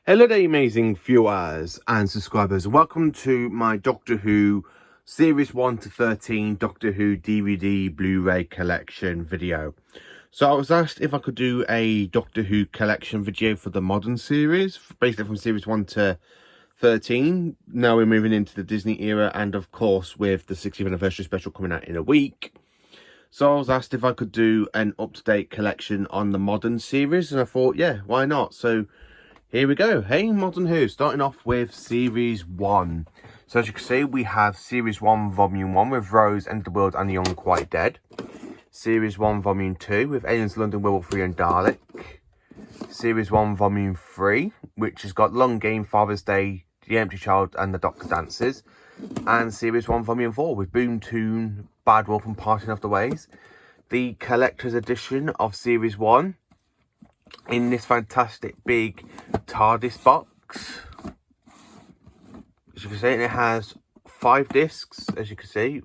Hello there, amazing viewers and subscribers. Welcome to my Doctor Who Series 1 to 13 Doctor Who DVD Blu-ray collection video. So I was asked if I could do a Doctor Who collection video for the modern series, basically from Series 1 to 13. Now we're moving into the Disney era, and of course with the 60th anniversary special coming out in a week. So I was asked if I could do an up-to-date collection on the modern series, and I thought, yeah, why not? So here we go. Hey, Modern Who, starting off with Series 1. So as you can see, we have Series 1, Volume 1 with Rose, End of the World and the Young Quite Dead. Series 1, Volume 2 with Aliens, London, Werewolf 3 and Dalek. Series 1, Volume 3, which has got Long Game, Father's Day, The Empty Child and The Doctor Dances. And Series 1, Volume 4 with Boom Toon, Bad Wolf and Parting of the Ways. The collector's edition of Series 1 in this fantastic big TARDIS box. As you can see, it has 5 discs, as you can see,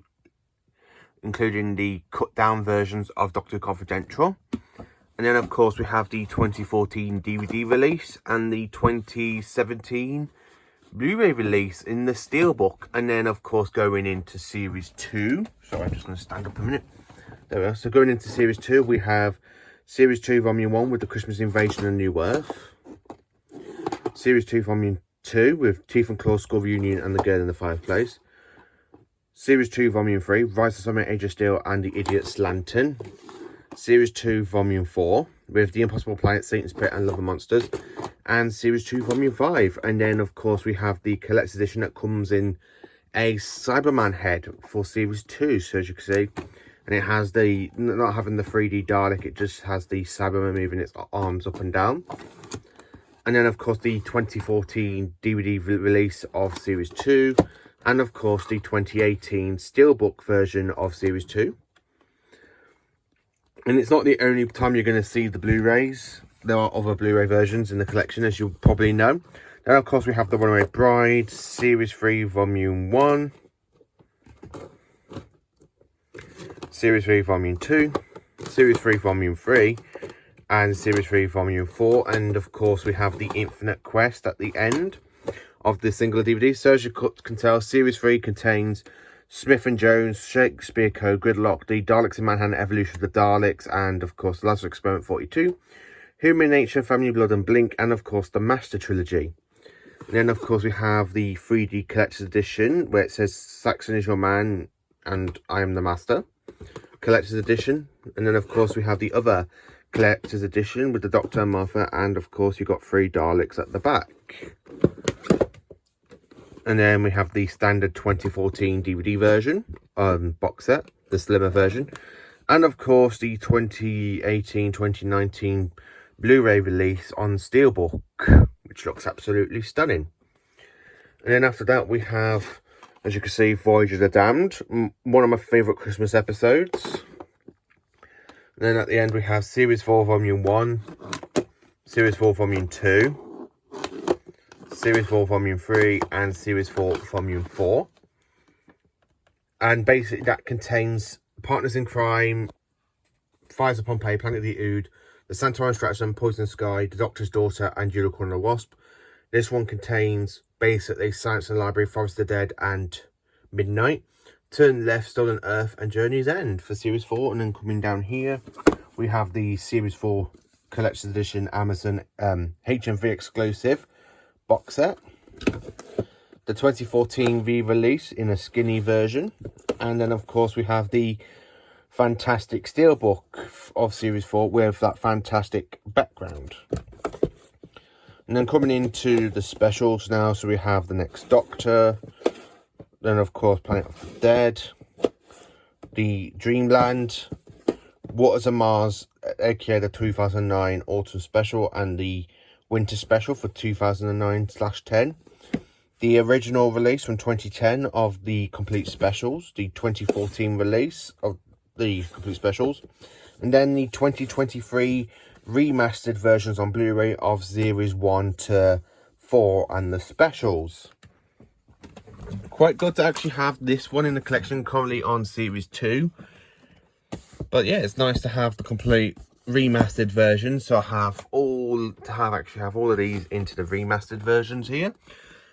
including the cut down versions of Doctor Who Confidential. And then of course we have the 2014 DVD release and the 2017 Blu-ray release in the Steelbook. And then of course going into Series 2. Sorry, I'm just going to stand up a minute. There we are. So going into Series 2, we have Series 2 Volume 1 with the Christmas Invasion and New Earth. Series 2 Volume 2 with Teeth and Claw, Skull Reunion and The Girl in the Fireplace. Series 2 Volume 3, Rise of Summer, Age of Steel and The Idiot's Lantern. Series 2 Volume 4 with The Impossible Planet, Satan's Pit and Love and Monsters. And Series 2 Volume 5. And then of course we have the collector's edition that comes in a Cyberman head for Series 2. So as you can see, and it has the, not having the 3D Dalek, it just has the Cyberman moving its arms up and down. And then of course the 2014 DVD release of Series 2. And of course the 2018 Steelbook version of Series 2. And it's not the only time you're going to see the Blu-rays. There are other Blu-ray versions in the collection, as you'll probably know. Then of course we have The Runaway Bride, Series 3 Volume 1. Series 3 Volume 2, Series 3 Volume 3, and Series 3 Volume 4. And of course we have the Infinite Quest at the end of the single DVD. So as you can tell, Series 3 contains Smith and Jones, Shakespeare Code, Gridlock, the Daleks in Manhattan, Evolution of the Daleks, and of course the Lazarus Experiment 42, Human Nature, Family Blood and Blink, and of course the Master Trilogy. And then of course we have the 3D Collector's Edition, where it says Saxon is your man and I am the Master. Collector's Edition. And then of course we have the other Collector's Edition with the Doctor and Martha, and of course you've got 3 Daleks at the back. And then we have the standard 2014 DVD version box set, the slimmer version, and of course the 2018-2019 Blu-ray release on Steelbook, which looks absolutely stunning. And then after that we have, as you can see, Voyage of the Damned, one of my favourite Christmas episodes. And then at the end we have Series 4 Volume 1, Series 4 Volume 2, Series 4 Volume 3, and Series 4 Volume 4. And basically that contains Partners in Crime, Fires of Pompeii, Planet of the Ood, The Santorin Stratton, Poison Sky, The Doctor's Daughter, and Unicorn and the Wasp. This one contains basically Science and Library, Forest of the Dead, and Midnight. Turn Left, Stolen Earth, and Journey's End for Series 4. And then coming down here, we have the Series 4 Collector's Edition Amazon HMV exclusive box set. The 2014 re-release in a skinny version. And then, of course, we have the fantastic Steelbook of Series 4 with that fantastic background. And then coming into the specials now, so we have The Next Doctor, then of course Planet of the Dead, the Dreamland, Waters of Mars, aka the 2009 Autumn Special, and the Winter Special for 2009/10. The original release from 2010 of the Complete Specials, the 2014 release of the Complete Specials, and then the 2023 remastered versions on Blu-ray of Series 1 to 4 and the specials. Quite good to actually have this one in the collection, currently on Series 2. But yeah, it's nice to have the complete remastered version, so I have all of these into the remastered versions here.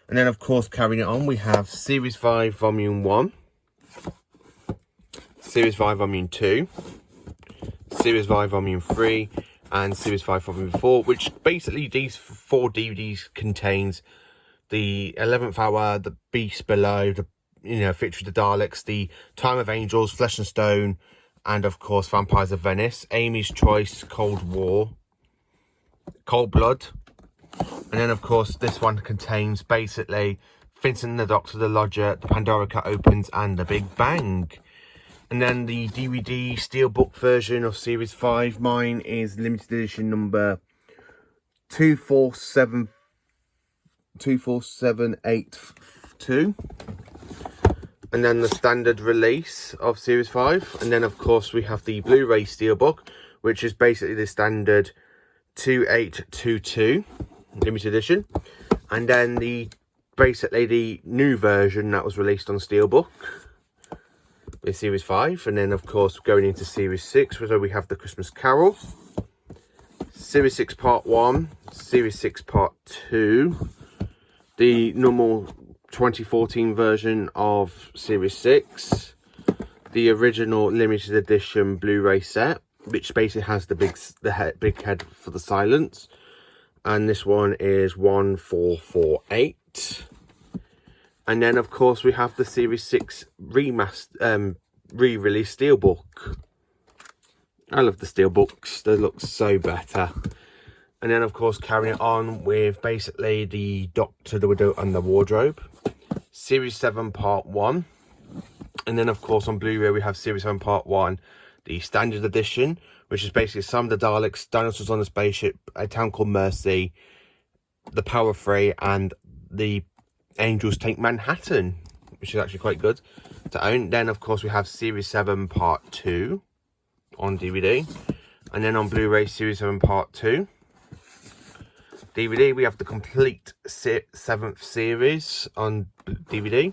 And then of course, carrying it on, we have Series 5 Volume 1, Series 5 Volume 2, Series 5 Volume 3, and Series 5 Volume 4, which basically these 4 DVDs contains the 11th Hour, The Beast Below, the Victory of the Daleks, The Time of Angels, Flesh and Stone, and of course Vampires of Venice, Amy's Choice, Cold War, Cold Blood. And then of course this one contains basically Vincent and the Doctor, The Lodger, The Pandora Cut Opens, and The Big Bang. And then the DVD steelbook version of Series 5, mine is limited edition number 24782. And then the standard release of Series 5. And then of course we have the Blu-ray steelbook, which is basically the standard 2822 limited edition. And then basically the new version that was released on steelbook with Series 5. And then of course going into Series 6, where we have the Christmas Carol, Series 6 Part 1, Series 6 Part 2, the normal 2014 version of Series 6, the original limited edition Blu-ray set, which basically has the big head for the silence, and this one is 1448. And then of course we have the Series 6 re-release steelbook. I love the steelbooks, they look so better. And then of course carrying on with basically the Doctor, the Widow and the Wardrobe, Series 7 Part 1. And then of course on Blu-ray we have Series 7 Part 1, the standard edition, which is basically Some of the Daleks, Dinosaurs on a Spaceship, A Town Called Mercy, The Power Free, and The Angels Take Manhattan, which is actually quite good to own. Then of course we have Series 7 Part 2 on DVD. And then on Blu-ray, Series 7 Part 2. DVD, we have the complete 7th series on DVD.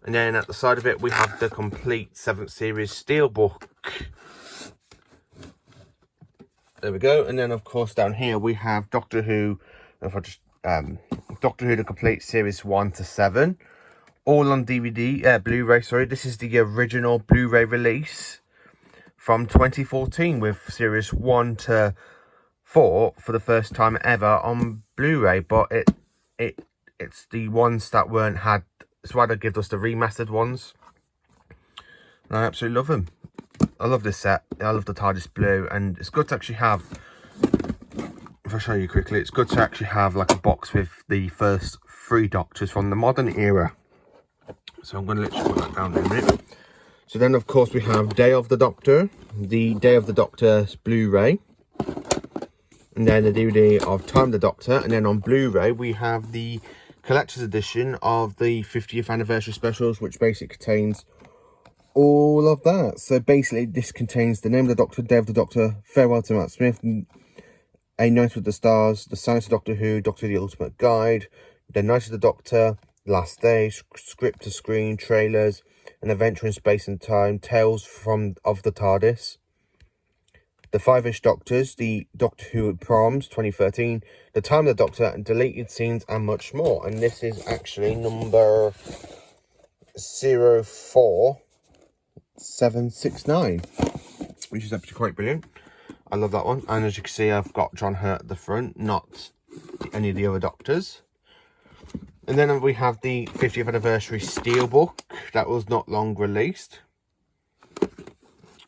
And then at the side of it, we have the complete 7th series steelbook. There we go. And then of course down here we have Doctor Who, Doctor Who the complete series 1 to 7, all on DVD, Blu-ray, sorry. This is the original Blu-ray release from 2014 with series 1 to 4 for the first time ever on Blu-ray, but it's the ones that weren't had, so why they give us the remastered ones. And I absolutely love them. I love this set. I love the TARDIS blue, and it's good to actually have, if I show you quickly, it's good to actually have like a box with the first 3 Doctors from the modern era. So I'm going to literally put that down in a minute. So then of course we have Day of the Doctor, the Day of the Doctor's Blu-ray, and then the DVD of Time of the Doctor. And then on Blu-ray we have the collector's edition of the 50th anniversary specials, which basically contains all of that. So basically this contains the Name of the Doctor, Day of the Doctor, Farewell to Matt Smith, A Night with the Stars, The Science of Doctor Who, Doctor the Ultimate Guide, The Night of the Doctor, Last Day, Script to Screen, Trailers, An Adventure in Space and Time, Tales of the TARDIS, The Five-ish Doctors, The Doctor Who Proms 2013, The Time of the Doctor, and Deleted Scenes, and much more. And this is actually number 04769, which is actually quite brilliant. I love that one. And as you can see, I've got John Hurt at the front, not any of the other Doctors. And then we have the 50th anniversary steelbook that was not long released.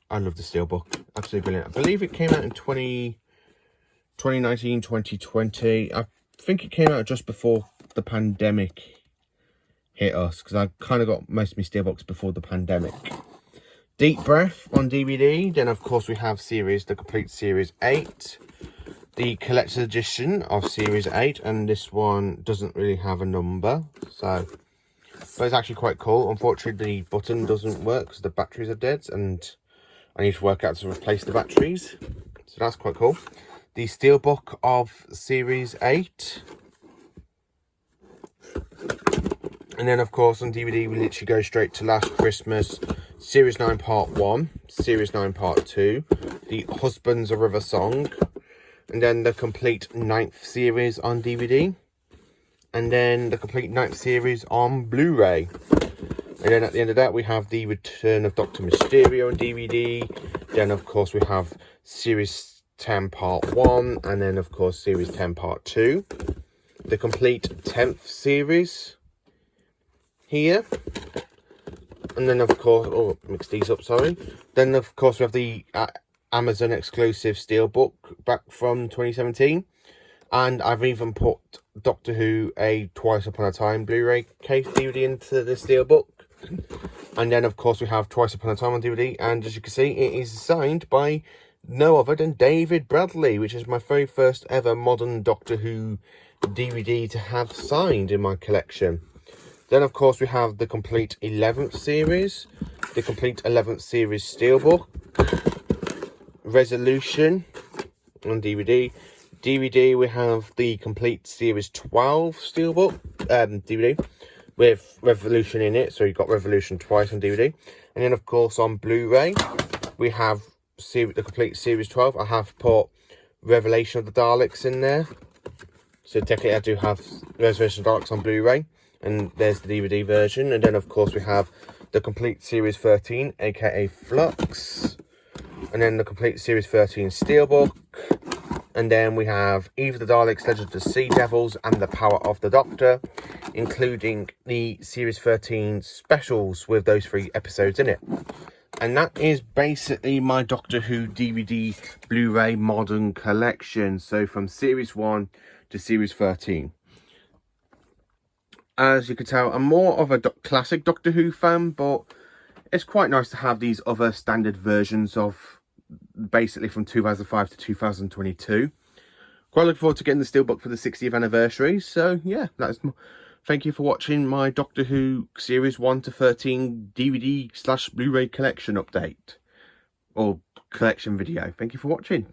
I love the steelbook, absolutely brilliant. I believe it came out in 2019, 2020. I think it came out just before the pandemic hit us, because I kind of got most of my steelbooks before the pandemic. Deep Breath on DVD. Then of course we have the complete series 8, the collector's edition of series 8, and this one doesn't really have a number, so but it's actually quite cool. Unfortunately the button doesn't work because the batteries are dead, and I need to work out to replace the batteries, so that's quite cool. The steelbook of series 8. And then of course on DVD we literally go straight to Last Christmas, Series 9 Part 1, Series 9 Part 2, the Husbands of River Song, and then the complete 9th series on DVD, and then the complete 9th series on Blu-ray. And then at the end of that, we have the Return of Dr. Mysterio on DVD. Then, of course, we have Series 10 Part 1, and then, of course, Series 10 Part 2. The complete 10th series here. And then, of course, oh, mix these up, sorry. Then, of course, we have the Amazon exclusive Steelbook back from 2017. And I've even put Doctor Who a Twice Upon a Time Blu-ray case DVD into the Steelbook. And then, of course, we have Twice Upon a Time on DVD. And as you can see, it is signed by no other than David Bradley, which is my very first ever modern Doctor Who DVD to have signed in my collection. Then, of course, we have the complete 11th series, the complete 11th series Steelbook, Resolution on DVD. DVD, we have the complete series 12 Steelbook DVD with Revolution in it. So you've got Revolution twice on DVD. And then, of course, on Blu-ray, we have the complete series 12. I have put Revelation of the Daleks in there. So technically, I do have Revelation of the Daleks on Blu-ray. And there's the DVD version. And then, of course, we have the complete Series 13, aka Flux. And then the complete Series 13 Steelbook. And then we have Eve of the Daleks, Legend of the Sea Devils, and The Power of the Doctor, including the Series 13 specials with those 3 episodes in it. And that is basically my Doctor Who DVD Blu-ray modern collection. So from Series 1 to Series 13. As you can tell, I'm more of a classic Doctor Who fan, but it's quite nice to have these other standard versions of basically from 2005 to 2022. Quite looking forward to getting the Steelbook for the 60th anniversary. So yeah, thank you for watching my Doctor Who Series 1 to 13 DVD/Blu-ray collection update or collection video. Thank you for watching.